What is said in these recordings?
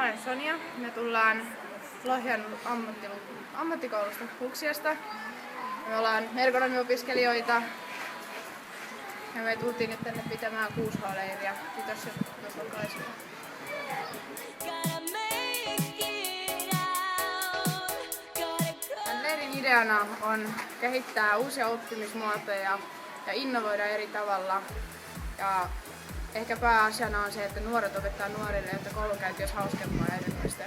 olen Sonja. Me tullaan Lohjan ammattikoulusta Fuksiasta. Me ollaan ergonomiopiskelijoita ja me tultiin nyt tänne pitämään 6H-leiriä vitosluokkalaisille. Tämän leirin ideana on kehittää uusia oppimismuotoja ja innovoida eri tavalla. Ja ehkä pääasiana on se, että nuoret opettaa nuorille, että koulunkäynti olisi hauskempaa ja erilaista.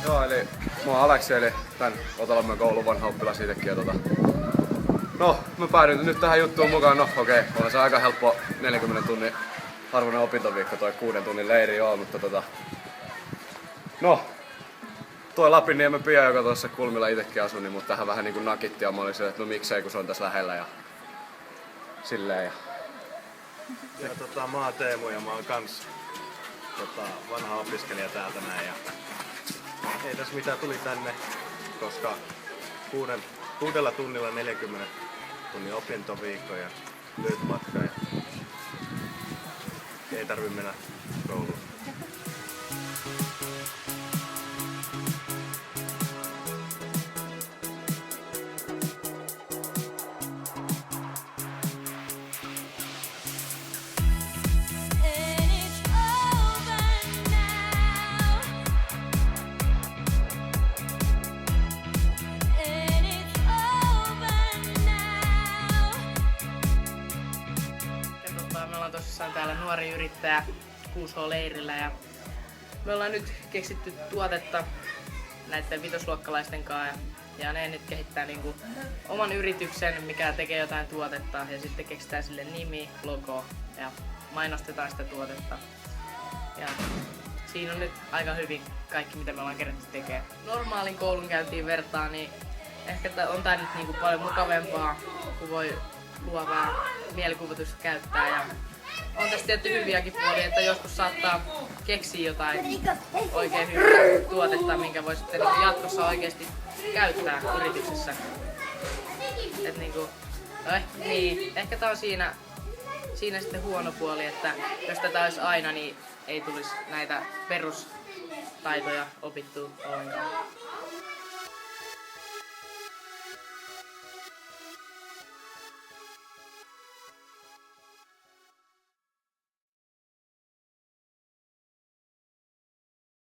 Joo, eli mä oon Aleksi, eli tän Otalammen koulun vanha oppilas itsekin. No, mä päädyin nyt tähän juttuun mukaan. No okei, on se aika helppo 40 tunnin arvoinen opintoviikko, toi 6 tunnin leiri joo, mutta no, toi Lapinniemen pia, joka tuossa kulmilla itsekin asui, niin mut tähän vähän niinku nakitti ja mä olin silleen, että no miksei, kun se on tässä lähellä ja silleen. Mä oon Teemu ja mä oon kans vanha opiskelija täältä näin ja ei tässä mitään, tuli tänne, koska 6 tunnilla 40 tunnin opintoviikko ja lyhyt matka ja ei tarvi mennä kouluun. Me ollaan tosissaan täällä nuori yrittäjä 6H-leirillä ja me ollaan nyt keksitty tuotetta näiden vitosluokkalaisten kanssa ja ne nyt kehittää niinku oman yrityksen, mikä tekee jotain tuotetta ja sitten keksitään sille nimi, logo ja mainostetaan sitä tuotetta. Ja siinä on nyt aika hyvin kaikki, mitä me ollaan kerätty tekemään. Normaalin koulunkäyntiin vertaan, niin ehkä on tää nyt niinku paljon mukavempaa, kun voi luovaa mielikuvitusta käyttää ja on tässä tietty hyviäkin puolia, että joskus saattaa keksiä jotain oikein hyvää tuotetta, minkä voi sitten jatkossa oikeasti käyttää yrityksessä. Et niinku, ehkä tää on siinä sitten huono puoli, että jos tätä olisi aina, niin ei tulisi näitä perustaitoja opittua ollenkaan.